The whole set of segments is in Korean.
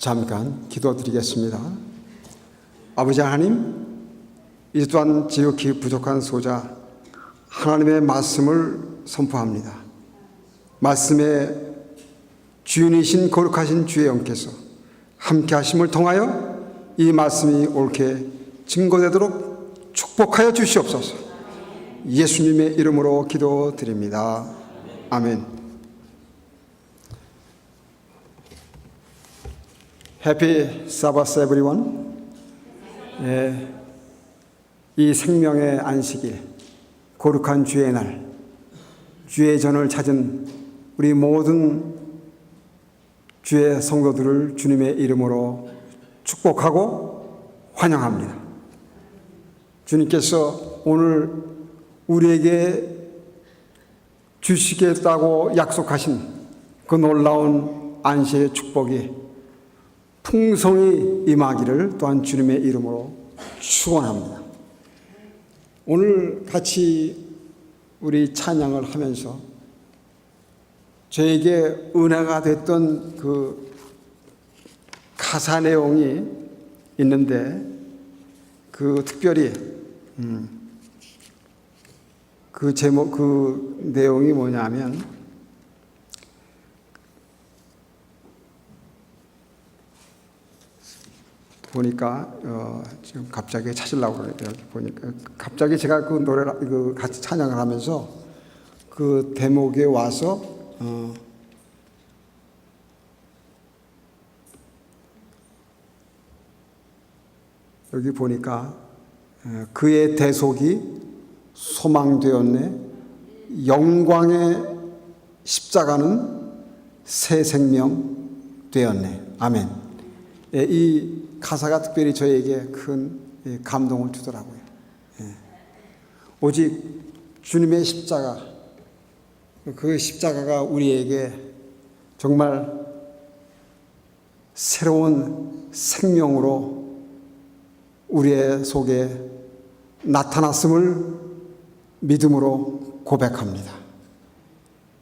잠깐 기도드리겠습니다. 아버지 하나님, 이 또한 지극히 부족한 소자 하나님의 말씀을 선포합니다. 말씀의 주인이신 거룩하신 주의 영께서 함께 하심을 통하여 이 말씀이 옳게 증거되도록 축복하여 주시옵소서. 예수님의 이름으로 기도드립니다. 아멘. Happy Sabbath everyone. 이 생명의 안식일, 거룩한 주의 날, 주의 전을 찾은 우리 모든 주의 성도들을 주님의 이름으로 축복하고 환영합니다. 주님께서 오늘 우리에게 주시겠다고 약속하신 그 놀라운 안식의 축복이 풍성히 임하기를 또한 주님의 이름으로 축원합니다. 오늘 같이 우리 찬양을 하면서 저에게 은혜가 됐던 그 가사 내용이 있는데, 그 특별히 그 제목, 그 내용이 뭐냐면, 보니까 지금 갑자기 찾으려고 그래요. 보니까 갑자기 제가 그 노래를 같이 찬양을 하면서 그 대목에 와서 여기 보니까 그의 대속이 소망되었네, 영광의 십자가는 새 생명 되었네. 아멘. 이 가사가 특별히 저에게 큰 감동을 주더라고요. 오직 주님의 십자가, 그 십자가가 우리에게 정말 새로운 생명으로 우리의 속에 나타났음을 믿음으로 고백합니다.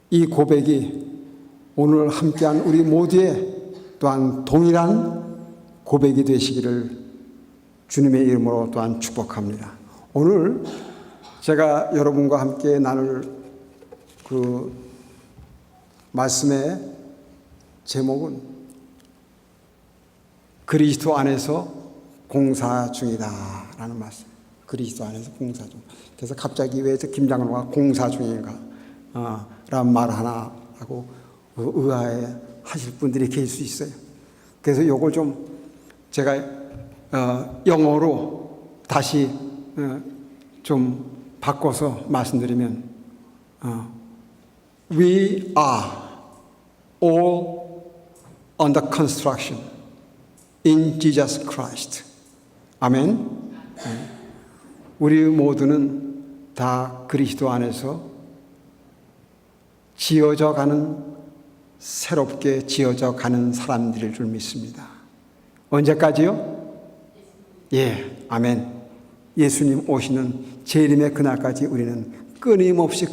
이 고백이 오늘 함께한 우리 모두의 또한 동일한 고백이 되시기를 주님의 이름으로 또한 축복합니다. 오늘 제가 여러분과 함께 나눌 그 말씀의 제목은 그리스도 안에서 공사 중이다 라는 말씀. 그리스도 안에서 공사 중. 그래서 갑자기 왜 김장로가 공사 중인가 라는 말 하나 하고 의아해 하실 분들이 계실 수 있어요. 그래서 요걸 좀 제가 영어로 다시 좀 바꿔서 말씀드리면 We are all under construction in Jesus Christ. 아멘. 우리 모두는 다 그리스도 안에서 지어져 가는, 새롭게 지어져 가는 사람들일 줄 믿습니다. 언제까지요? 예, 아멘. 예수님 오시는 재림의 그날까지 우리는 끊임없이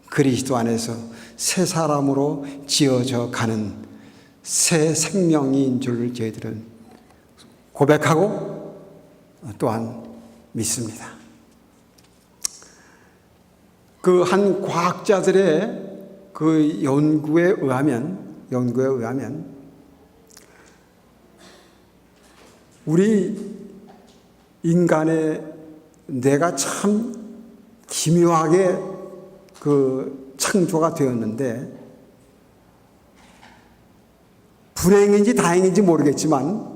그리스도 안에서 새 사람으로 지어져 가는 새 생명인 줄 저희들은 고백하고 또한 믿습니다. 그 한 과학자들의 그 연구에 의하면 우리 인간의 뇌가 참 기묘하게 그 창조가 되었는데, 불행인지 다행인지 모르겠지만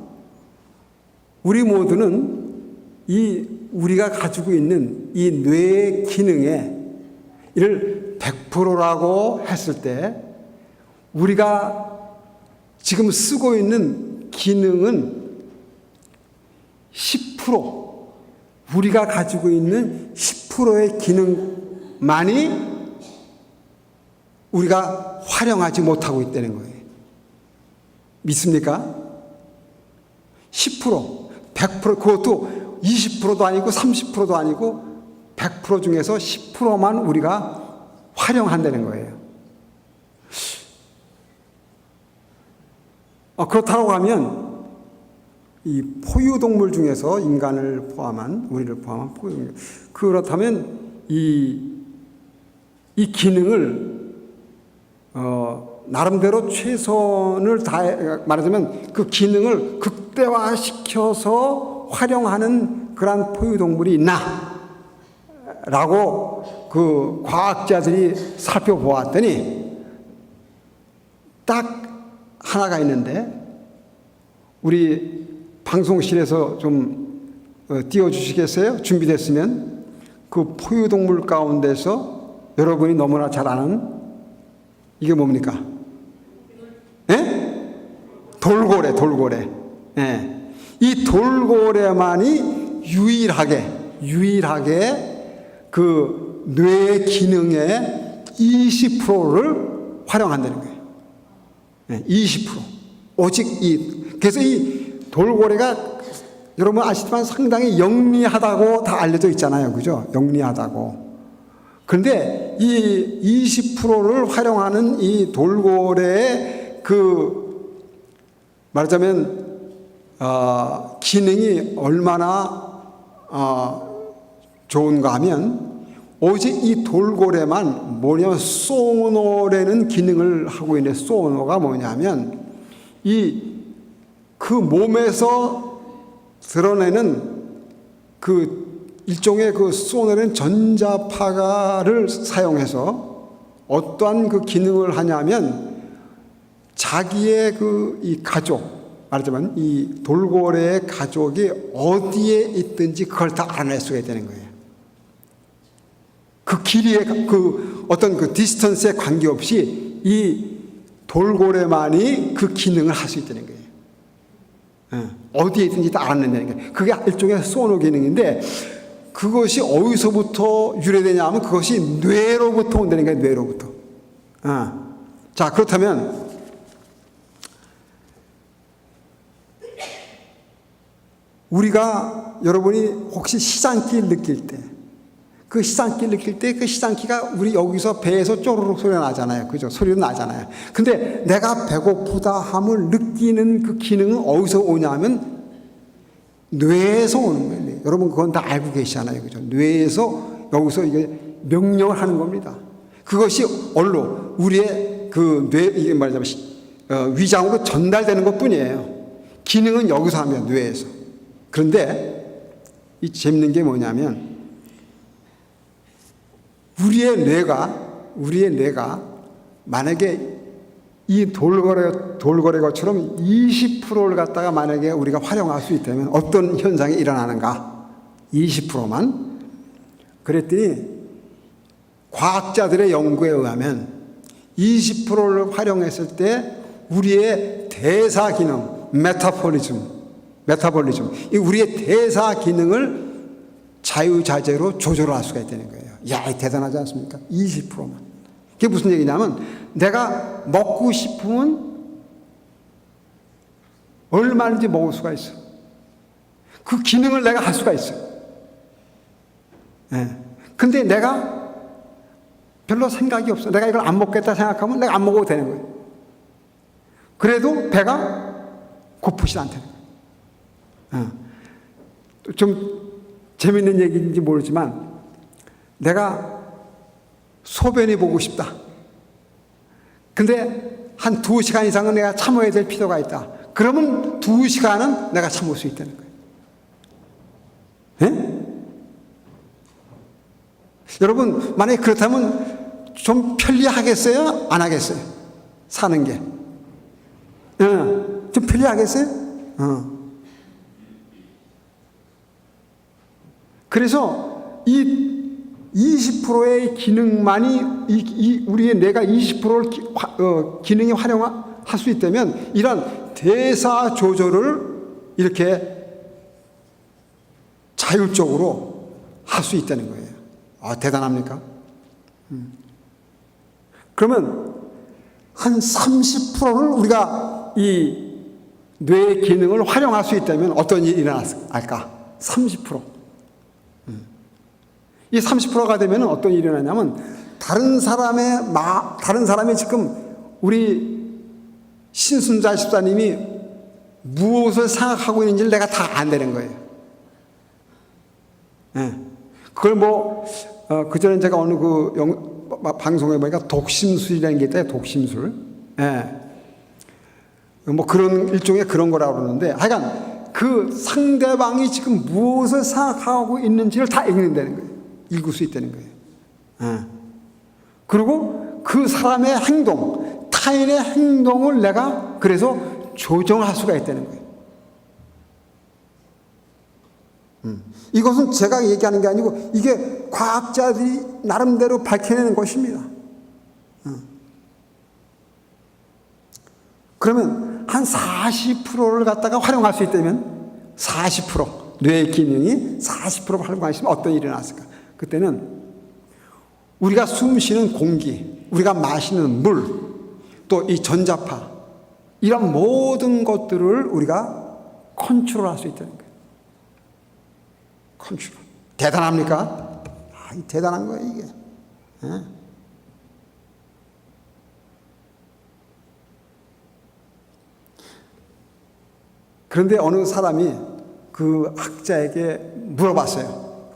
우리 모두는 우리가 가지고 있는 이 뇌의 기능에 이를 100%라고 했을 때 우리가 지금 쓰고 있는 기능은 10%, 우리가 가지고 있는 10%의 기능만이 우리가 활용하지 못하고 있다는 거예요. 믿습니까? 10%, 100%, 그것도 20%도 아니고 30%도 아니고 100% 중에서 10%만 우리가 활용한다는 거예요. 그렇다고 하면 이 포유동물 중에서 인간을 포함한, 우리를 포함한 포유동물, 그렇다면 이 기능을 나름대로 최선을 다해, 말하자면 그 기능을 극대화시켜서 활용하는 그러한 포유동물이 있나? 라고 그 과학자들이 살펴보았더니 딱 하나가 있는데, 우리 방송실에서 좀 띄워주시겠어요? 준비됐으면. 그 포유동물 가운데서 여러분이 너무나 잘 아는 이게 뭡니까? 예? 돌고래. 예. 이 돌고래만이 유일하게 그 뇌 기능의 20%를 활용한다는 거예요. 예, 20%. 오직 그래서 이 돌고래가 여러분 아시지만 상당히 영리하다고 다 알려져 있잖아요. 그죠? 영리하다고. 그런데 이 20%를 활용하는 이 돌고래의 말하자면 기능이 얼마나 좋은가 하면, 오직 이 돌고래만 뭐냐면 소노라는 기능을 하고 있는, 소노가 뭐냐면 그 몸에서 드러내는 일종의 소노라는 전자파가를 사용해서 어떠한 기능을 하냐면, 자기의 이 가족, 말하자면 이 돌고래의 가족이 어디에 있든지 그걸 다 알아낼 수가 되는 거예요. 그 길이의 어떤 디스턴스에 관계없이 이 돌고래만이 그 기능을 할 수 있다는 거예요. 어디에 있든지 다 알아낸다는 거예요. 그게 일종의 소노 기능인데, 그것이 어디서부터 유래되냐 하면 그것이 뇌로부터 온다는 거예요. 뇌로부터. 자, 그렇다면 여러분이 혹시 시장기를 느낄 때, 그 시장기가 우리 여기서 배에서 쪼르륵 소리가 나잖아요. 그죠? 소리는 나잖아요. 근데 내가 배고프다 함을 느끼는 그 기능은 어디서 오냐면 뇌에서 오는 거예요. 여러분 그건 다 알고 계시잖아요. 그죠? 뇌에서 여기서 이게 명령을 하는 겁니다. 그것이 얼로 우리의 이게 말하자면 위장으로 전달되는 것 뿐이에요. 기능은 여기서 하면 뇌에서. 그런데 이 재밌는 게 뭐냐면, 우리의 뇌가 만약에 이 돌고래처럼 20%를 갖다가 만약에 우리가 활용할 수 있다면 어떤 현상이 일어나는가? 20%만. 그랬더니 과학자들의 연구에 의하면 20%를 활용했을 때 우리의 대사 기능, 메타볼리즘, 우리의 대사 기능을 자유자재로 조절할 수가 있다는 거예요. 야, 대단하지 않습니까? 20%만. 그게 무슨 얘기냐면, 내가 먹고 싶으면 얼마든지 먹을 수가 있어. 그 기능을 내가 할 수가 있어. 예. 근데 내가 별로 생각이 없어. 내가 이걸 안 먹겠다 생각하면 내가 안 먹어도 되는 거예요. 그래도 배가 고프지 않다는 거예요. 좀 재밌는 얘기인지 모르지만, 내가 소변이 보고 싶다. 근데 한 2시간 이상은 내가 참아야 될 필요가 있다. 그러면 2시간은 내가 참을 수 있다는 거예요. 예? 여러분, 만약에 그렇다면 좀 편리하겠어요? 안 하겠어요? 사는 게. 좀 편리하겠어요? 그래서 이 20%의 기능만이 우리의 뇌가 20%를 기능이 활용할 수 있다면, 이런 대사 조절을 이렇게 자율적으로 할 수 있다는 거예요. 대단합니까? 그러면 한 30%를 우리가 이 뇌의 기능을 활용할 수 있다면 어떤 일이 일어날까? 30%. 이 30%가 되면 어떤 일이 일어나냐면, 다른 사람이 지금 우리 신순자 집사님이 무엇을 생각하고 있는지를 내가 다 안다는 거예요. 예. 그걸 그전에 제가 어느 방송에 보니까 독심술이라는 게 있다, 독심술. 예. 그런 일종의 그런 거라고 그러는데, 하여간 그 상대방이 지금 무엇을 생각하고 있는지를 다 읽는다는 거예요. 읽을 수 있다는 거예요. 예. 그리고 그 사람의 행동, 타인의 행동을 내가 그래서 조정할 수가 있다는 거예요. 이것은 제가 얘기하는 게 아니고 이게 과학자들이 나름대로 밝혀내는 것입니다. 그러면 한 40%를 갖다가 활용할 수 있다면 40%, 뇌의 기능이 40% 활용하시면 어떤 일이 났을까? 그때는 우리가 숨 쉬는 공기, 우리가 마시는 물, 또 이 전자파, 이런 모든 것들을 우리가 컨트롤할 수 있다는 거예요. 컨트롤. 대단합니까? 대단한 거예요, 이게. 예? 그런데 어느 사람이 그 학자에게 물어봤어요.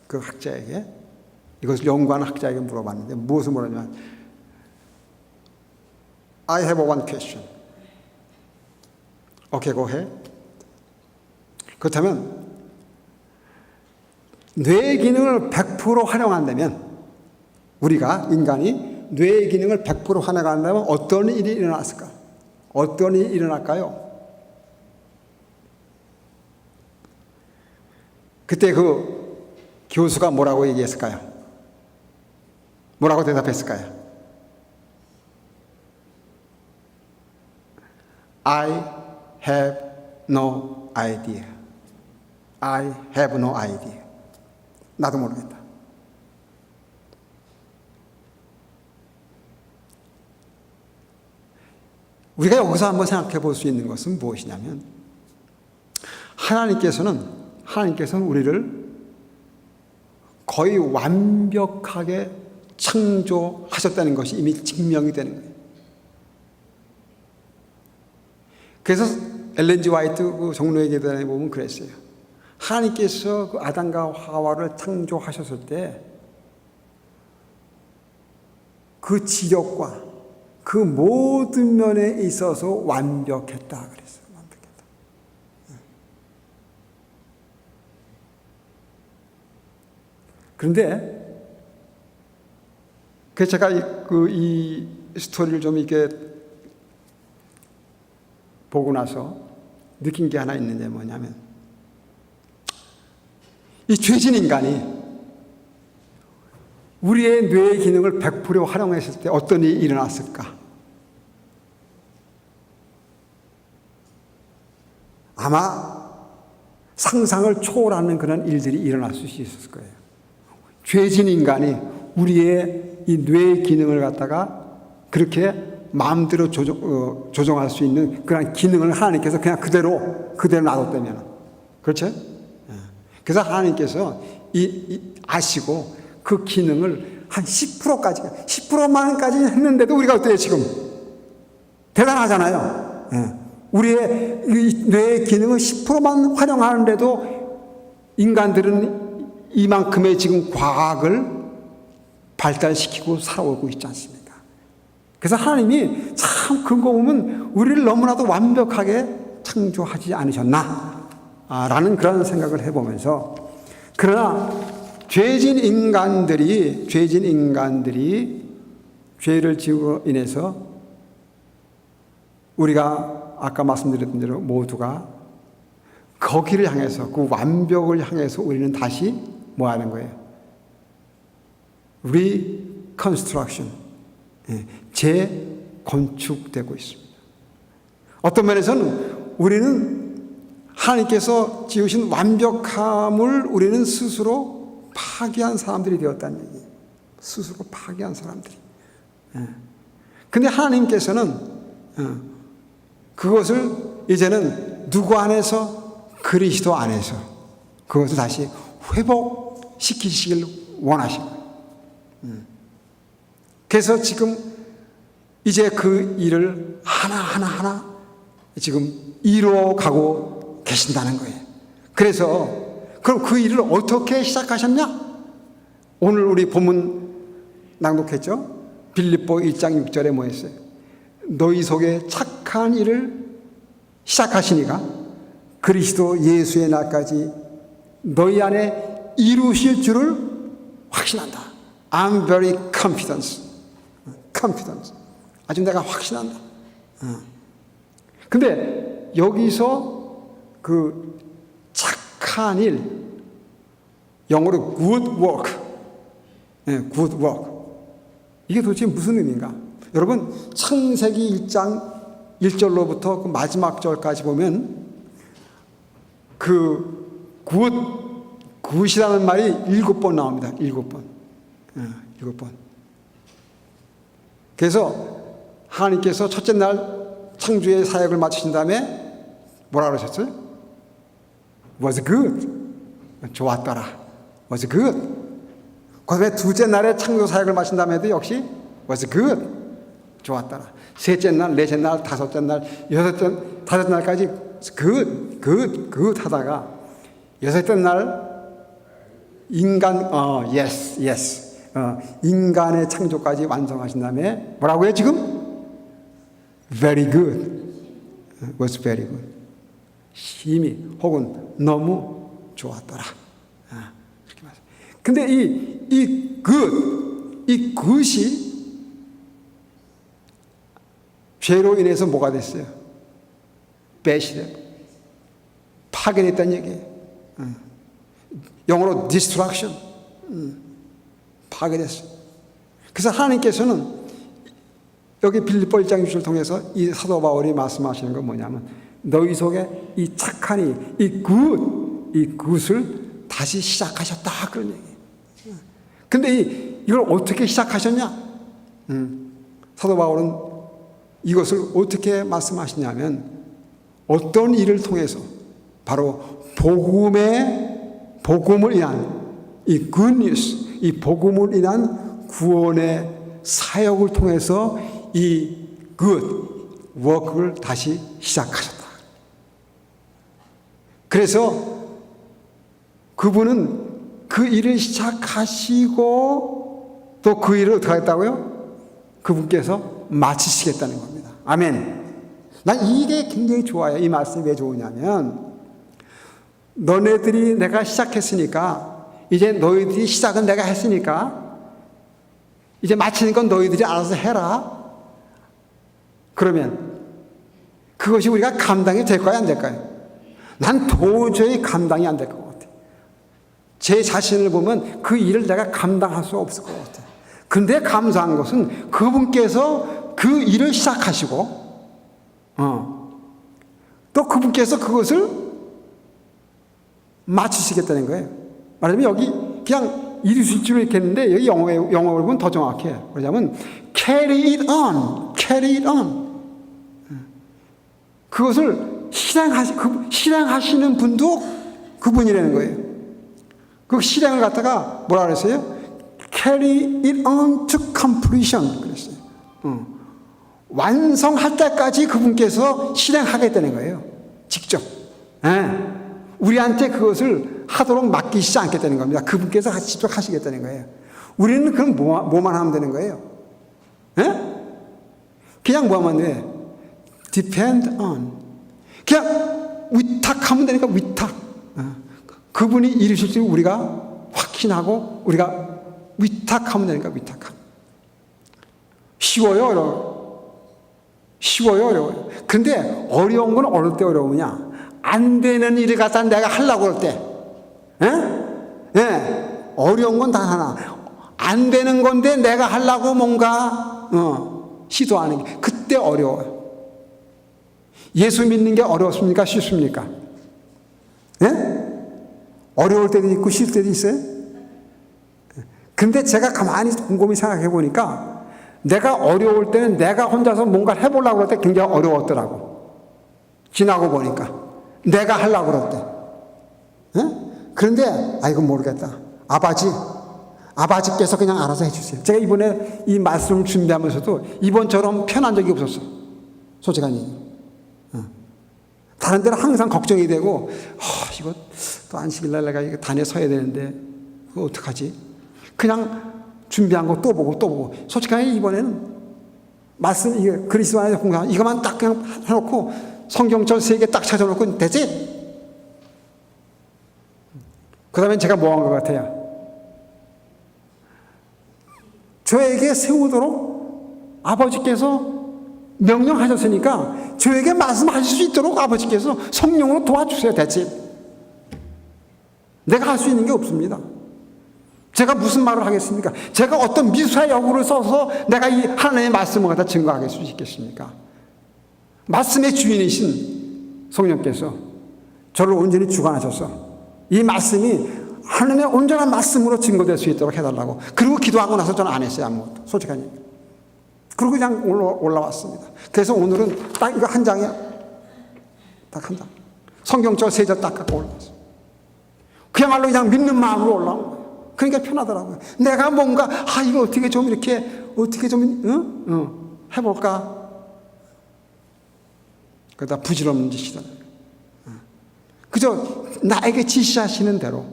그 학자에게, 이것을 연구하는 학자에게 물어봤는데 무엇을 물었냐면 I have one question. Okay, go ahead. 그렇다면 뇌의 기능을 100% 활용한다면, 우리가 인간이 뇌의 기능을 100% 활용한다면 어떤 일이 일어났을까? 어떤 일이 일어날까요? 그때 그 교수가 뭐라고 얘기했을까요? 뭐라고 대답했을까요? I have no idea. I have no idea. 나도 모르겠다. 우리가 여기서 한번 생각해 볼 수 있는 것은 무엇이냐면, 하나님께서는 우리를 거의 완벽하게 창조하셨다는 것이 이미 증명이 되는 거예요. 그래서 엘렌 G 화이트 그 종로의 계단에 보면 그랬어요. 하나님께서 그 아담과 하와를 창조하셨을 때 그 지력과 그 모든 면에 있어서 완벽했다 그랬어요. 완벽했다. 그런데 그래서 제가 이 스토리를 좀 이렇게 보고 나서 느낀 게 하나 있는데 뭐냐면, 이 죄진 인간이 우리의 뇌의 기능을 100% 활용했을 때 어떤 일이 일어났을까? 아마 상상을 초월하는 그런 일들이 일어날 수 있었을 거예요. 죄진 인간이 우리의 이 뇌의 기능을 갖다가 그렇게 마음대로 조정할 수 있는 그런 기능을 하나님께서 그냥 그대로 놔뒀다면, 그렇죠? 그래서 하나님께서 아시고 그 기능을 한 10%만까지 했는데도 우리가 어때요, 지금? 대단하잖아요. 우리의 뇌의 기능을 10%만 활용하는데도 인간들은 이만큼의 지금 과학을 발달시키고 살아오고 있지 않습니까? 그래서 하나님이 참 그거 보면 우리를 너무나도 완벽하게 창조하지 않으셨나? 라는 그런 생각을 해보면서, 그러나 죄진 인간들이 죄를 지으로 인해서 우리가 아까 말씀드렸던 대로 모두가 거기를 향해서, 그 완벽을 향해서 우리는 다시 뭐 하는 거예요? Reconstruction, 재건축되고 있습니다. 어떤 면에서는 우리는 하나님께서 지으신 완벽함을 우리는 스스로 파괴한 사람들이 되었다는 얘기예요. 스스로 파괴한 사람들이. 근데 하나님께서는 그것을 이제는 누구 안에서? 그리스도 안에서 그것을 다시 회복시키시길 원하시고, 그래서 지금 이제 그 일을 하나하나 지금 이루어가고 계신다는 거예요. 그래서 그럼 그 일을 어떻게 시작하셨냐? 오늘 우리 본문 낭독했죠? 빌립보 1장 6절에 뭐 했어요? 너희 속에 착한 일을 시작하시니까 그리스도 예수의 날까지 너희 안에 이루실 줄을 확신한다. I'm very confident. 아주 내가 확신한다. 근데 여기서 그 착한 일, 영어로 good work, good work. 이게 도대체 무슨 의미인가? 여러분, 창세기 1장 1절로부터 그 마지막 절까지 보면 그 굿이라는 말이 7번 나옵니다. 7번. 7번. 그래서 하나님께서 첫째 날 창조의 사역을 마치신 다음에 뭐라 그러셨어요? Was good. 좋았더라. Was good. 그 다음에 둘째 날에 창조 사역을 마친 다음에도 역시 was good. 좋았더라. 셋째 날, 넷째 날, 다섯째 날, 다섯 날까지 good 하다가 여섯째 날 인간의 창조까지 완성하신 다음에 뭐라고요 지금? Very good. Was very good. 심히 혹은 너무 좋았더라. 이렇게 말해요. 근데 이 good이 죄로 인해서 뭐가 됐어요? 배신돼. 파괴됐다는 얘기예요. 영어로 destruction. 파괴됐어요. 그래서 하나님께서는 여기 빌립보 1장 6절을 통해서 이 사도 바울이 말씀하시는 건 뭐냐면 너희 속에 이 착하니 이 굿을 다시 시작하셨다 그런 얘기예요. 근데 이걸 어떻게 시작하셨냐? 사도 바울은 이것을 어떻게 말씀하시냐면 어떤 일을 통해서 바로 복음을 인한 이 굿뉴스, 이 복음을 인한 구원의 사역을 통해서 이 굿 워크를 다시 시작하셨다. 그래서 그분은 그 일을 시작하시고 또 그 일을 어떻게 했다고요? 그분께서 마치시겠다는 겁니다. 아멘. 난 이게 굉장히 좋아요. 이 말씀이 왜 좋으냐면 너네들이 내가 시작했으니까 이제 너희들이 시작은 내가 했으니까 이제 마치는 건 너희들이 알아서 해라. 그러면 그것이 우리가 감당이 될까요? 안 될까요? 난 도저히 감당이 안 될 것 같아요. 제 자신을 보면 그 일을 내가 감당할 수 없을 것 같아요. 근데 감사한 것은 그분께서 그 일을 시작하시고 또 그분께서 그것을 마치시겠다는 거예요. 말하자면 여기 그냥 이루실 줄 있겠는데 여기 영어로 보면 더 정확해요. 그러자면 carry it on. 그것을 실행하시는 분도 그분이라는 거예요. 그 실행을 갖다가 뭐라 그랬어요? Carry it on to completion 그랬어요. 완성할 때까지 그분께서 실행하겠다는 거예요. 직접. 우리한테 그것을 하도록 맡기시지 않겠다는 겁니다. 그분께서 직접 하시겠다는 거예요. 우리는 그럼 뭐만 하면 되는 거예요? 그냥 뭐 하면 돼? Depend on. 그냥 위탁하면 되니까 위탁. 그분이 이루실 줄 우리가 확신하고 우리가 위탁하면 되니까 위탁함. 쉬워요, 어려워요? 쉬워요, 어려워요? 근데 어려운 건 어떨 때 어려우냐? 안 되는 일을 갖다 내가 하려고 할 때. 어려운 건 단 하나. 안 되는 건데 내가 하려고 뭔가 시도하는 게 그때 어려워요. 예수 믿는 게 어렵습니까? 쉽습니까? 어려울 때도 있고 쉬울 때도 있어요. 근데 제가 가만히 곰곰이 생각해 보니까 내가 어려울 때는 내가 혼자서 뭔가를 해보려고 할 때 굉장히 어려웠더라고. 지나고 보니까 내가 하려고 그럴 때. 그런데 이건 모르겠다. 아버지께서 그냥 알아서 해주세요. 제가 이번에 이 말씀을 준비하면서도 이번처럼 편한 적이 없었어. 솔직한 얘기. 다른 데는 항상 걱정이 되고, 이거 또 안식일날 내가 이거 단에 서야 되는데, 이거 어떡하지? 그냥 준비한 거 또 보고. 솔직하게 이번에는 말씀, 이게 그리스도 안에서 공부하는 이것만 딱 그냥 해놓고 성경절 3개 딱 찾아놓고 됐지? 그 다음에 제가 뭐 한 것 같아요? 저에게 세우도록 아버지께서 명령하셨으니까 저에게 말씀하실 수 있도록 아버지께서 성령으로 도와주세요. 됐지? 내가 할 수 있는 게 없습니다. 제가 무슨 말을 하겠습니까? 제가 어떤 미수의 역으로 써서 내가 이 하나님의 말씀을 갖다 증거하게 수 있겠습니까? 말씀의 주인이신 성령께서 저를 온전히 주관하셔서 이 말씀이 하나님의 온전한 말씀으로 증거될 수 있도록 해달라고. 그리고 기도하고 나서 저는 안 했어요. 아무것도. 솔직하니. 그리고 그냥 올라왔습니다. 그래서 오늘은 딱 이거 한 장이야. 딱 한 장. 성경절 3절 딱 갖고 올라왔어요. 그야말로 그냥 믿는 마음으로 올라온 거예요. 그러니까 편하더라고요. 내가 뭔가 이거 어떻게 좀 해볼까? 그러다 부질없는 짓이다. 그저 나에게 지시하시는 대로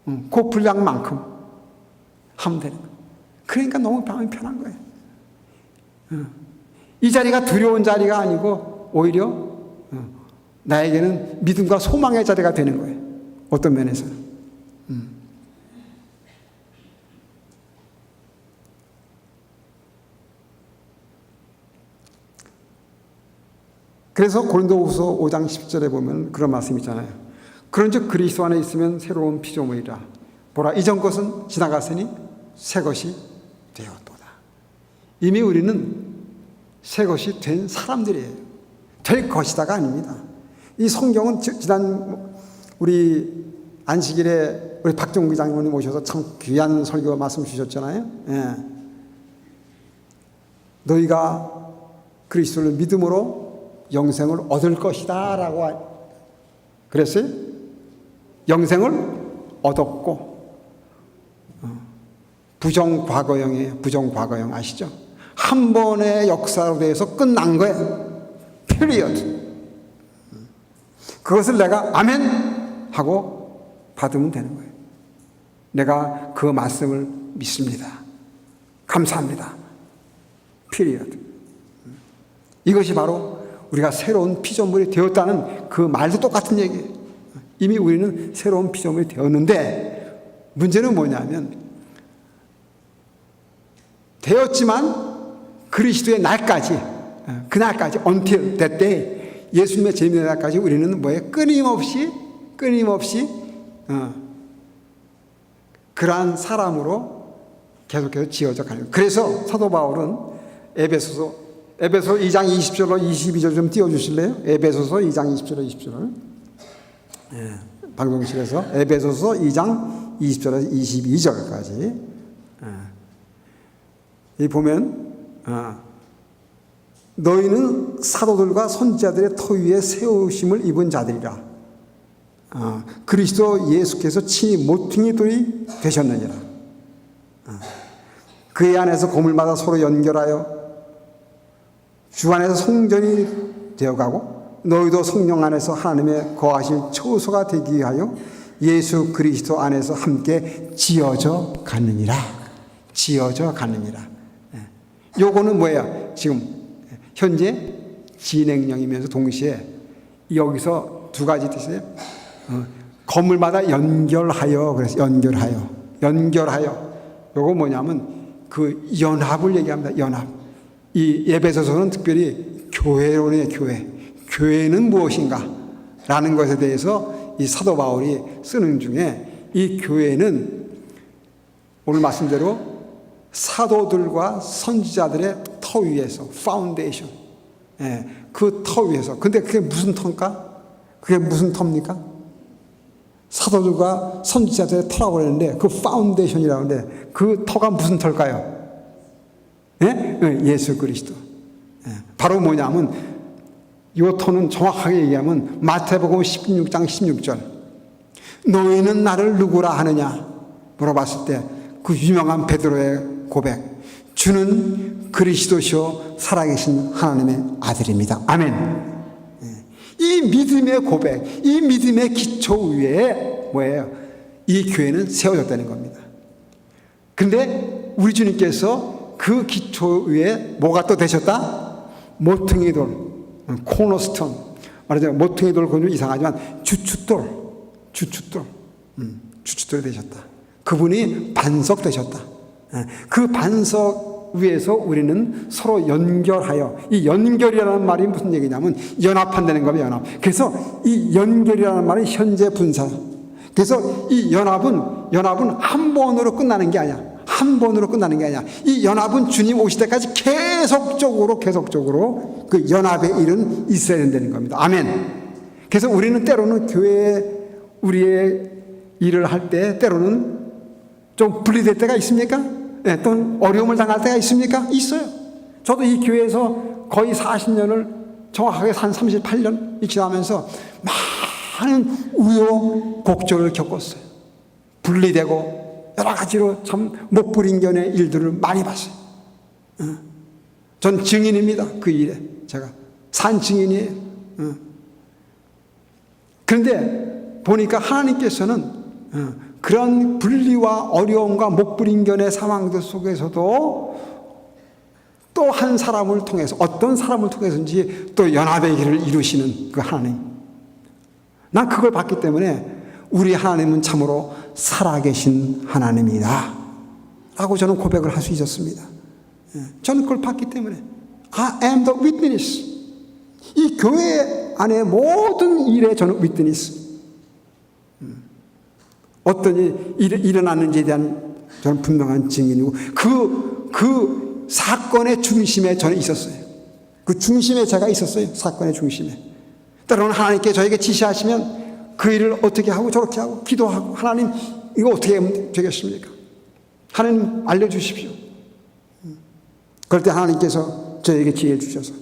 그 분량만큼 하면 되는 거예요. 그러니까 너무 마음이 편한 거예요. 이 자리가 두려운 자리가 아니고 오히려 나에게는 믿음과 소망의 자리가 되는 거예요. 어떤 면에서는. 그래서 고린도후서 5장 10절에 보면 그런 말씀이 있잖아요. 그런즉 그리스도 안에 있으면 새로운 피조물이라. 보라, 이전 것은 지나갔으니 새 것이 되었도다. 이미 우리는 새 것이 된 사람들이에요. 될 것이다가 아닙니다. 이 성경은 지난 우리 안식일에 우리 박정기 장로님 오셔서 참 귀한 설교 말씀 주셨잖아요. 예. 너희가 그리스도를 믿음으로 영생을 얻을 것이다 라고 그랬어요. 영생을 얻었고, 부정과거형이에요. 부정과거형 아시죠? 한 번의 역사로 대해서 끝난 거예요. period. 그것을 내가 아멘 하고 받으면 되는 거예요. 내가 그 말씀을 믿습니다. 감사합니다. period. 이것이 바로 우리가 새로운 피조물이 되었다는 그 말도 똑같은 얘기예요. 이미 우리는 새로운 피조물이 되었는데 문제는 뭐냐면 되었지만 그리스도의 날까지, 그날까지 until that day, 예수님의 재림의 날까지 우리는 뭐예요? 끊임없이 그러한 사람으로 계속해서 지어져 가는 거예요. 그래서 사도 바울은 에베소 2장 20절로 22절 좀 띄워주실래요? 에베소서 2장 20절로 20절을. 방송실에서 에베소서 2장 20절에서 22절까지. 이 보면 너희는 사도들과 선지자들의 터 위에 세우심을 입은 자들이라. 그리스도 예수께서 친히 모퉁이 돌이 되셨느니라. 그의 안에서 고물마다 서로 연결하여 주 안에서 성전이 되어가고 너희도 성령 안에서 하나님의 거하실 처소가 되기 위하여 예수 그리스도 안에서 함께 지어져 가느니라. 지어져 가느니라. 요거는 뭐예요? 지금 현재 진행형이면서 동시에 여기서 두 가지 뜻이에요. 건물마다 연결하여, 그래서 연결하여. 요거 뭐냐면 그 연합을 얘기합니다. 연합. 이 에베소서는 특별히 교회론의 교회. 교회는 무엇인가? 라는 것에 대해서 이 사도 바울이 쓰는 중에 이 교회는 오늘 말씀대로 사도들과 선지자들의 터 위에서, 파운데이션. 그 터 위에서. 근데 그게 무슨 터입니까? 그게 무슨 터입니까? 사도들과 선지자들의 터라고 그랬는데 그 파운데이션이라고 하는데 그 터가 무슨 터일까요? 예수 그리스도. 바로 뭐냐면 이 터는 정확하게 얘기하면 마태복음 16장 16절. 너희는 나를 누구라 하느냐 물어봤을 때 그 유명한 베드로의 고백. 주는 그리스도시요 살아계신 하나님의 아들입니다. 아멘. 이 이 믿음의 고백, 이 믿음의 기초 위에 뭐예요? 이 교회는 세워졌다는 겁니다. 근데 우리 주님께서 그 기초 위에 뭐가 또 되셨다? 모퉁이 돌, 코너스톤. 말하자면 모퉁이 돌 그건 좀 이상하지만 주춧돌 되셨다. 그분이 반석 되셨다. 그 반석 위에서 우리는 서로 연결하여, 이 연결이라는 말이 무슨 얘기냐면 연합한다는 겁니다. 연합. 그래서 이 연결이라는 말은 현재 분사. 그래서 이 연합은 한 번으로 끝나는 게 아니야. 한 번으로 끝나는 게 아니야. 이 연합은 주님 오실 때까지 계속적으로 그 연합의 일은 있어야 된다는 겁니다. 아멘. 그래서 우리는 때로는 교회에 우리의 일을 할 때 때로는 좀 분리될 때가 있습니까? 네, 또 어려움을 당할 때가 있습니까? 있어요. 저도 이 교회에서 거의 40년을 정확하게 한 38년 지나면서 많은 우여곡절을 겪었어요. 분리되고 여러 가지로 참 목불인견의 일들을 많이 봤어요. 전 증인입니다. 그 일에 제가 산 증인이에요. 그런데 보니까 하나님께서는 그런 분리와 어려움과 목불인견의 상황들 속에서도 또 한 사람을 통해서, 어떤 사람을 통해서인지 또 연합의 길을 이루시는 그 하나님. 난 그걸 봤기 때문에 우리 하나님은 참으로 살아계신 하나님이다 라고 저는 고백을 할 수 있었습니다. 저는 그걸 봤기 때문에 I am the witness. 이 교회 안에 모든 일에 저는 witness. 어떤 일이 일어났는지에 대한 저는 분명한 증인이고 그 사건의 중심에 저는 있었어요. 그 중심에 제가 있었어요. 사건의 중심에. 때로는 하나님께 저에게 지시하시면 그 일을 어떻게 하고 저렇게 하고 기도하고, 하나님 이거 어떻게 하면 되겠습니까? 하나님 알려주십시오. 그럴 때 하나님께서 저에게 지혜 주셔서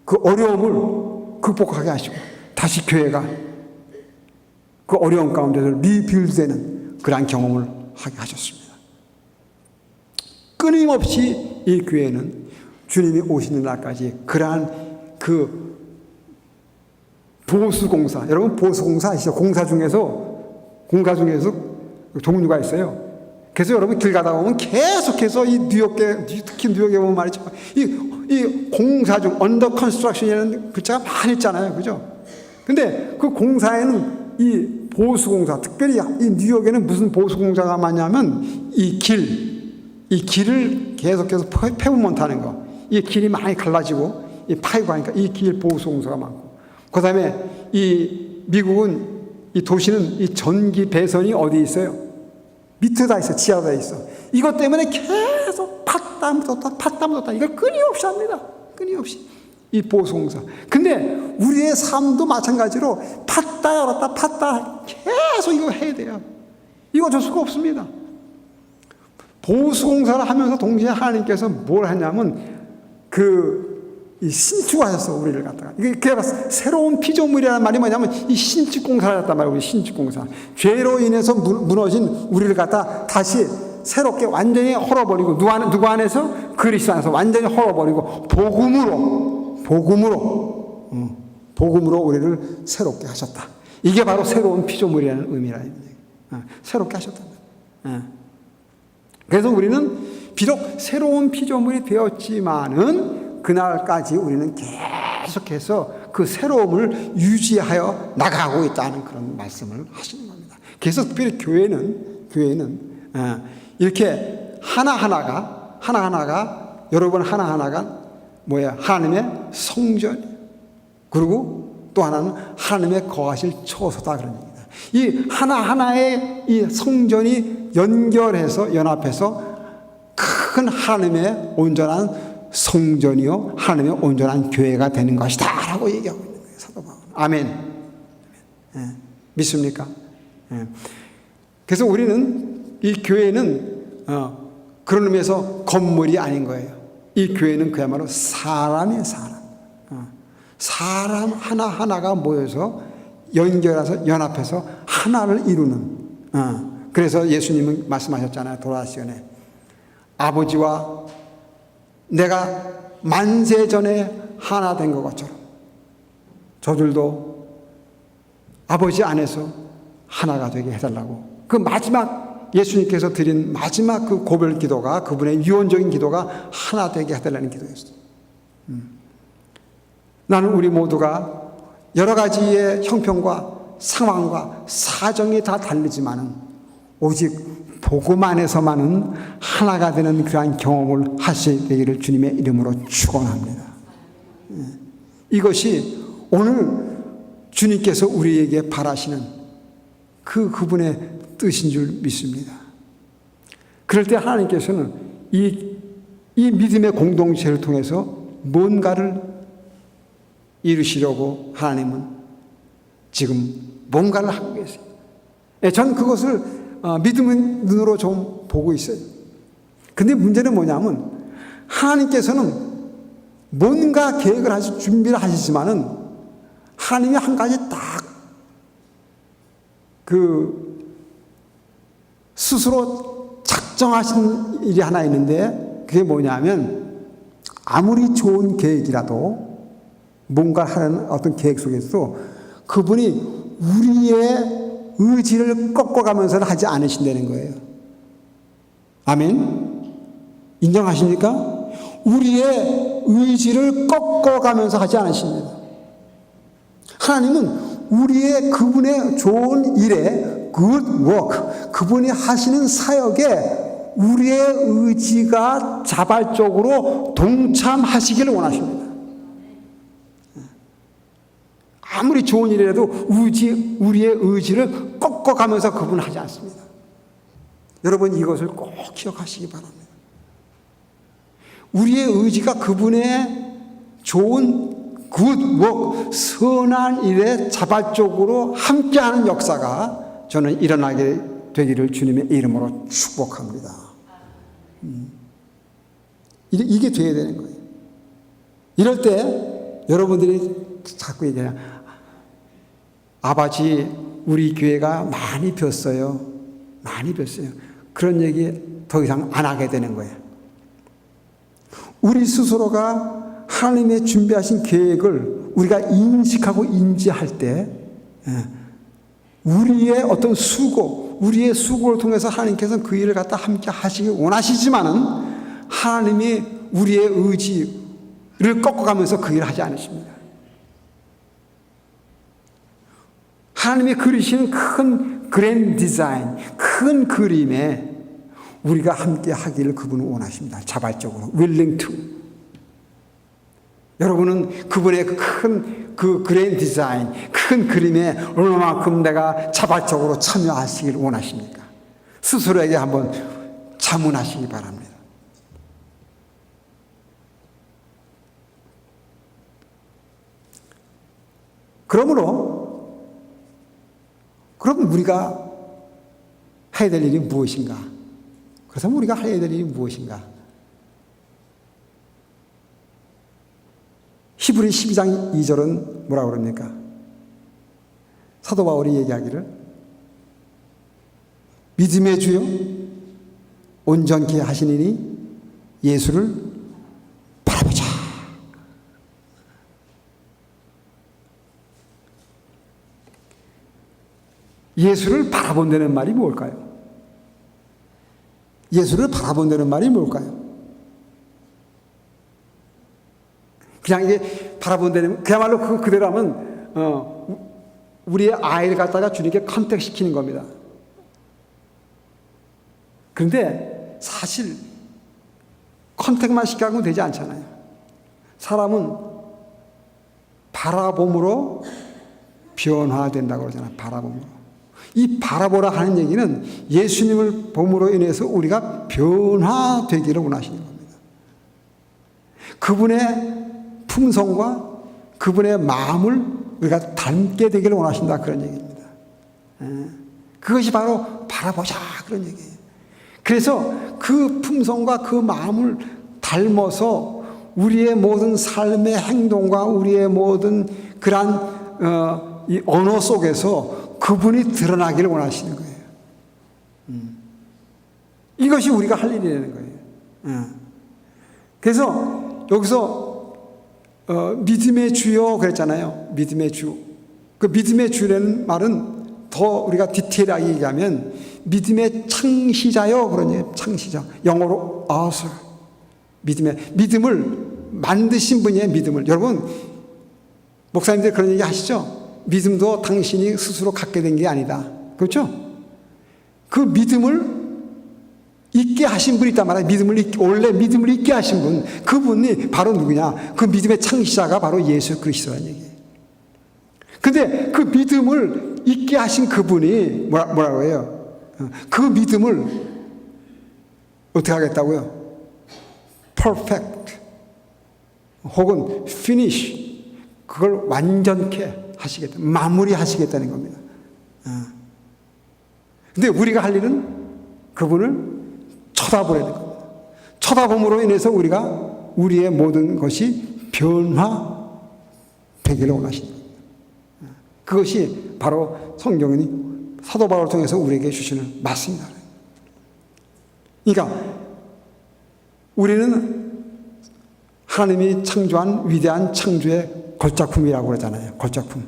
그 어려움을 극복하게 하시고 다시 교회가 그 어려움 가운데서 리빌드되는 그러한 경험을 하게 하셨습니다. 끊임없이 이 교회는 주님이 오시는 날까지 그러한 그 보수공사, 여러분 보수공사 아시죠? 공사 중에서 종류가 있어요. 그래서 여러분 길 가다 보면 계속해서 이 특히 뉴욕에 보면 말이죠. 이 공사 중, 언더 컨스트럭션이라는 글자가 많이 있잖아요. 그죠? 근데 그 공사에는 이 보수공사, 특별히 이 뉴욕에는 무슨 보수공사가 많냐면 이 길을 계속해서 페브먼트 하는 거. 이 길이 많이 갈라지고 이 파이고 하니까 이 길 보수공사가 많고. 그 다음에 이 미국은 이 도시는 이 전기 배선이 어디 있어요? 밑에 다 있어. 지하로 다 있어. 이것 때문에 계속 팠다 묻었다 이걸 끊임없이 합니다. 끊임없이. 이 보수공사. 근데 우리의 삶도 마찬가지로 팠다 열었다 팠다 계속 이거 해야 돼요. 이거 어쩔 수가 없습니다. 보수공사를 하면서 동시에 하나님께서 뭘 하냐면 이 신축하셨어. 우리를 갖다가 이게 새로운 피조물이라는 말이 뭐냐면 이 신축공사를 했단 말이에요. 우리 신축공사. 죄로 인해서 무너진 우리를 갖다 다시 새롭게 완전히 헐어버리고 누구 안에서? 그리스도 안에서 완전히 헐어버리고 복음으로 우리를 새롭게 하셨다. 이게 바로 새로운 피조물이라는 의미라. 새롭게 하셨다. 그래서 우리는 비록 새로운 피조물이 되었지만은 그날까지 우리는 계속해서 그 새로움을 유지하여 나가고 있다는 그런 말씀을 하시는 겁니다. 그래서 특별히 교회는 이렇게 하나하나가 여러분 하나하나가 뭐야? 하나님의 성전, 그리고 또 하나는 하나님의 거하실 처소다 그런 얘기입니다. 이 하나하나의 이 성전이 연합해서 큰 하나님의 온전한 성전이요 하나님의 온전한 교회가 되는 것이다 라고 얘기하고 있는 거예요. 사도 바울은. 아멘. 믿습니까? 그래서 우리는 이 교회는 그런 의미에서 건물이 아닌 거예요. 이 교회는 그야말로 사람이에요. 사람 하나하나가 모여서 연합해서 하나를 이루는. 그래서 예수님은 말씀하셨잖아요. 돌아가시기 전에 아버지와 내가 만세 전에 하나 된 것처럼 저들도 아버지 안에서 하나가 되게 해달라고. 그 마지막 예수님께서 드린 마지막 그 고별 기도가, 그분의 유언적인 기도가 하나 되게 해달라는 기도였어요. 나는 우리 모두가 여러 가지의 형편과 상황과 사정이 다 다르지만은 오직 복음 안에서만은 하나가 되는 그러한 경험을 하시게 되기를 주님의 이름으로 축원합니다. 이것이 오늘 주님께서 우리에게 바라시는 그분의 뜻인 줄 믿습니다. 그럴 때 하나님께서는 이 믿음의 공동체를 통해서 뭔가를 이루시려고 하나님은 지금 뭔가를 하고 계세요. 전 그것을 믿음의 눈으로 좀 보고 있어요. 근데 문제는 뭐냐면 하나님께서는 뭔가 계획을 하시, 준비를 하시지만은 하나님이 한 가지 딱 스스로 작정하신 일이 하나 있는데 그게 뭐냐면 아무리 좋은 계획이라도 뭔가 하는 어떤 계획 속에서 그분이 우리의 의지를 꺾어가면서는 하지 않으신다는 거예요. 아멘? 인정하십니까? 우리의 의지를 꺾어가면서 하지 않으십니다. 하나님은 우리의 그분의 좋은 일에 good work, 그분이 하시는 사역에 우리의 의지가 자발적으로 동참하시기를 원하십니다. 아무리 좋은 일이라도 우리의 의지를 꺾어가면서 그분은 하지 않습니다. 여러분 이것을 꼭 기억하시기 바랍니다. 우리의 의지가 그분의 좋은 good work, 선한 일에 자발적으로 함께하는 역사가 저는 일어나게 되기를 주님의 이름으로 축복합니다. 이게 돼야 되는 거예요. 이럴 때 여러분들이 자꾸 얘기해요. 아버지 우리 교회가 많이 뵀어요. 많이 뵀어요. 그런 얘기 더 이상 안 하게 되는 거예요. 우리 스스로가 하나님의 준비하신 계획을 우리가 인식하고 인지할 때 우리의 어떤 우리의 수고를 통해서 하나님께서는 그 일을 갖다 함께 하시기 원하시지만은 하나님이 우리의 의지를 꺾어가면서 그 일을 하지 않으십니다. 하나님이 그리시는 큰 그랜드 디자인, 큰 그림에 우리가 함께 하기를 그분은 원하십니다. 자발적으로. willing to. 여러분은 그분의 큰 그랜드 디자인, 큰 그림에 얼마만큼 내가 자발적으로 참여하시기를 원하십니까? 스스로에게 한번 자문하시기 바랍니다. 그러므로 그럼 우리가 해야 될 일이 무엇인가? 그래서 우리가 해야 될 일이 무엇인가? 히브리 12장 2절은 뭐라고 그럽니까? 사도 바울이 얘기하기를 믿음의 주요 온전케 하시니니 예수를 바라보자. 예수를 바라본다는 말이 뭘까요? 예수를 바라본다는 말이 뭘까요? 그냥 이게 바라본다는, 그야말로 그대로 하면 우리의 아이를 갖다가 주님께 컨택시키는 겁니다. 그런데 사실 컨택만 시켜가면 되지 않잖아요. 사람은 바라봄으로 변화된다고 그러잖아요. 바라봄으로. 이 바라보라 하는 얘기는 예수님을 봄으로 인해서 우리가 변화되기를 원하시는 겁니다. 그분의 품성과 그분의 마음을 우리가 닮게 되기를 원하신다, 그런 얘기입니다. 그것이 바로 바라보자, 그런 얘기예요. 그래서 그 품성과 그 마음을 닮아서 우리의 모든 삶의 행동과 우리의 모든 그러한 이 언어 속에서 그분이 드러나기를 원하시는 거예요. 이것이 우리가 할 일이라는 거예요. 그래서 여기서 믿음의 주요 그랬잖아요. 믿음의 주. 그 믿음의 주라는 말은 더 우리가 디테일하게 얘기하면 믿음의 창시자요 그런 얘기예요. 창시자. 영어로 author. 믿음을 만드신 분이에요. 믿음을. 여러분 목사님들 그런 얘기 하시죠? 믿음도 당신이 스스로 갖게 된 게 아니다. 그렇죠? 그 믿음을 있게 하신 분이 있단 말이에요. 원래 믿음을 있게 하신 분. 그분이 바로 누구냐? 그 믿음의 창시자가 바로 예수 그리스도라는 얘기예요. 근데 그 믿음을 있게 하신 그분이 뭐라고 해요? 그 믿음을 어떻게 하겠다고요? perfect 혹은 finish 그걸 완전케 하시겠다. 마무리하시겠다는 겁니다. 근데 우리가 할 일은 그분을 쳐다보려야 됩니다. 쳐다봄으로 인해서 우리의 모든 것이 변화되기를 원하십니다. 그것이 바로 성경이 사도 바울을 통해서 우리에게 주시는 말씀입니다. 그러니까 우리는 하나님이 창조한 위대한 창조의 걸작품이라고 그러잖아요. 걸작품.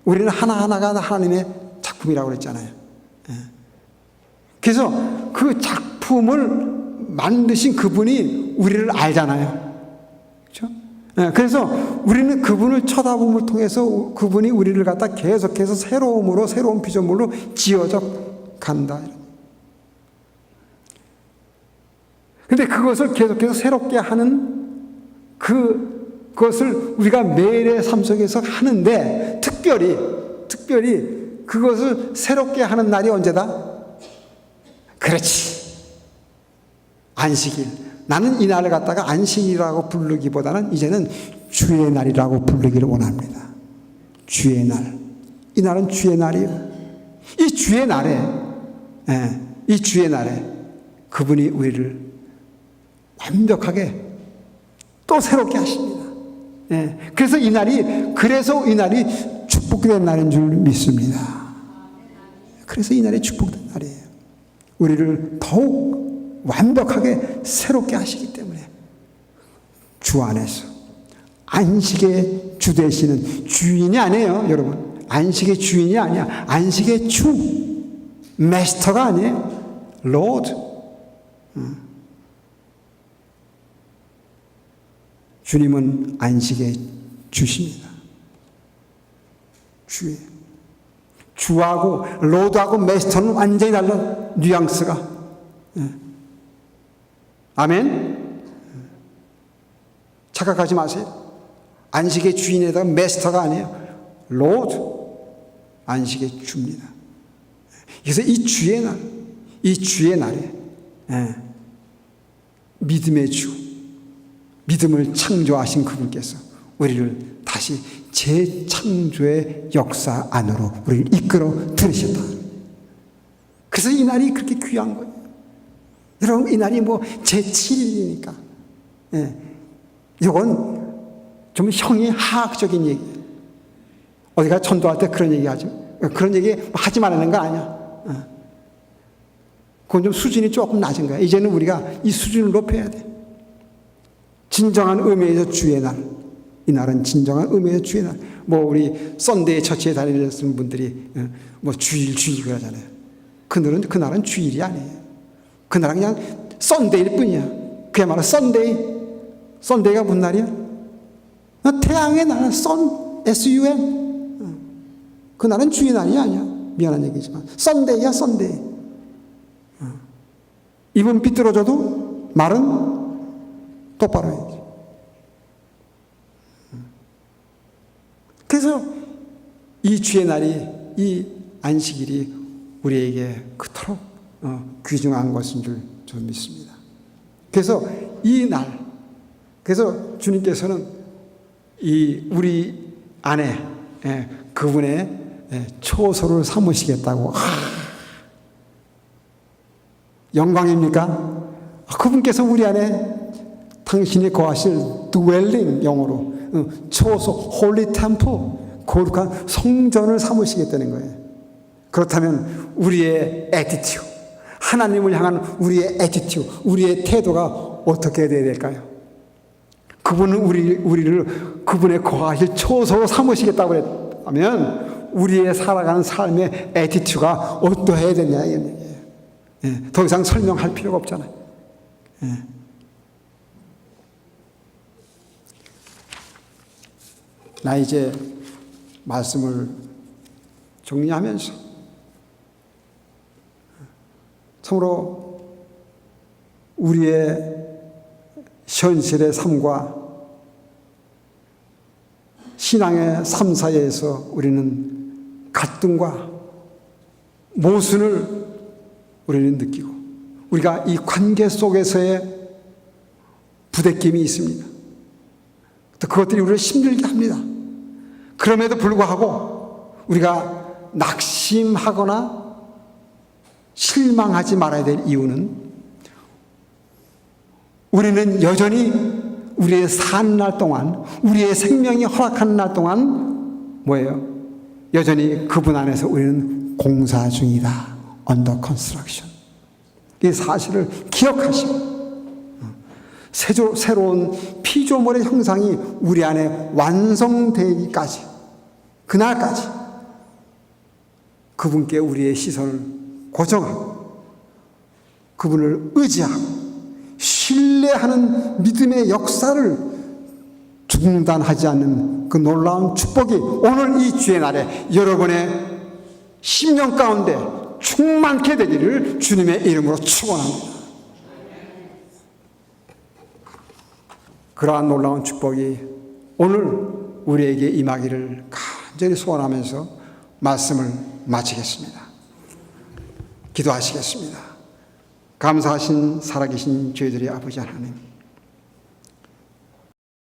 우리는 하나하나가 하나님의 작품이라고 그랬잖아요. 그래서 그 작품을 만드신 그분이 우리를 알잖아요. 그렇죠? 그래서 우리는 그분을 쳐다봄을 통해서 그분이 우리를 갖다 계속해서 새로운 피조물로 지어져 간다. 근데 그것을 계속해서 새롭게 하는 그것을 우리가 매일의 삶 속에서 하는데 특별히 그것을 새롭게 하는 날이 언제다? 그렇지. 안식일. 나는 이 날을 갖다가 안식일이라고 부르기보다는 이제는 주의 날이라고 부르기를 원합니다. 주의 날. 이 날은 주의 날이에요. 이 주의 날에 그분이 우리를 완벽하게 또 새롭게 하십니다. 그래서 이 날이 축복된 날인 줄 믿습니다. 그래서 이 날이 축복된 날이에요. 우리를 더욱 완벽하게 새롭게 하시기 때문에 주 안에서 안식의 주 되시는 주인이 아니에요, 여러분. 안식의 주인이 아니야. 안식의 주, 마스터가 아니에요. 로드. 주님은 안식의 주십니다. 주하고 로드하고 마스터는 완전히 달라. 뉘앙스가. 아멘. 착각하지 마세요. 안식의 주인에다가 마스터가 아니에요. 로드. 안식의 주입니다. 그래서 이 주의 날에 믿음의 주, 믿음을 창조하신 그분께서 우리를 다시 재창조의 역사 안으로 우리를 이끌어 들으셨다. 그래서 이 날이 그렇게 귀한 거예요. 여러분, 이 날이 제7일이니까. 이건 좀 형이 하학적인 얘기예요. 어디가 전도할 때 그런 얘기 하지 말라는 거 아니야. 그건 좀 수준이 조금 낮은 거야. 이제는 우리가 이 수준을 높여야 돼. 진정한 의미에서 주의 날. 이 날은 진정한 의미에서 주의 날. 우리 썬데이 처치에 다니는 분들이 주일 그러잖아요. 그 날은 주일이 아니에요. 그 날은 그냥 썬데이일 뿐이야. 그야말로 썬데이가 무슨 날이야? 태양의 날은 SUN. 그 날은 주의 날이 아니야. 미안한 얘기지만 썬데이야, 썬데이. 입은 삐뚤어져도 말은 똑바로 해야지. 그래서 이 주의 날이, 이 안식일이 우리에게 그토록 귀중한 것인 줄 저는 믿습니다. 그래서 이 날, 그래서 주님께서는 우리 안에 그분의 초소를 삼으시겠다고. 영광입니까? 그분께서 우리 안에 당신이 거하실 dwelling, 영어로 초소, 홀리 템플, 거룩한 성전을 삼으시겠다는 거예요. 그렇다면 우리의 attitude, 하나님을 향한 우리의 attitude, 우리의 태도가 어떻게 돼야 될까요? 그분은 우리를 그분의 거하실 처소로 삼으시겠다고 하면 우리의 살아가는 삶의 애티튜드가 어떠해야 되냐 이런 얘기예요. 예, 더 이상 설명할 필요가 없잖아요. 예. 나 이제 말씀을 정리하면서 참으로 우리의 현실의 삶과 신앙의 삶 사이에서 우리는 갈등과 모순을 우리는 느끼고 우리가 이 관계 속에서의 부대낌이 있습니다. 또 그것들이 우리를 힘들게 합니다. 그럼에도 불구하고 우리가 낙심하거나 실망하지 말아야 될 이유는 우리는 여전히 우리의 사는 날 동안, 우리의 생명이 허락하는 날 동안 뭐예요? 여전히 그분 안에서 우리는 공사 중이다. Under construction. 이 사실을 기억하시고 새로운 피조물의 형상이 우리 안에 완성되기까지, 그날까지 그분께 우리의 시선을 고정하고 그분을 의지하고 신뢰하는 믿음의 역사를 중단하지 않는 그 놀라운 축복이 오늘 이 주의 날에 여러분의 심령 가운데 충만케 되기를 주님의 이름으로 축원합니다. 그러한 놀라운 축복이 오늘 우리에게 임하기를 간절히 소원하면서 말씀을 마치겠습니다. 기도하시겠습니다. 감사하신 살아계신 저희들의 아버지 하나님,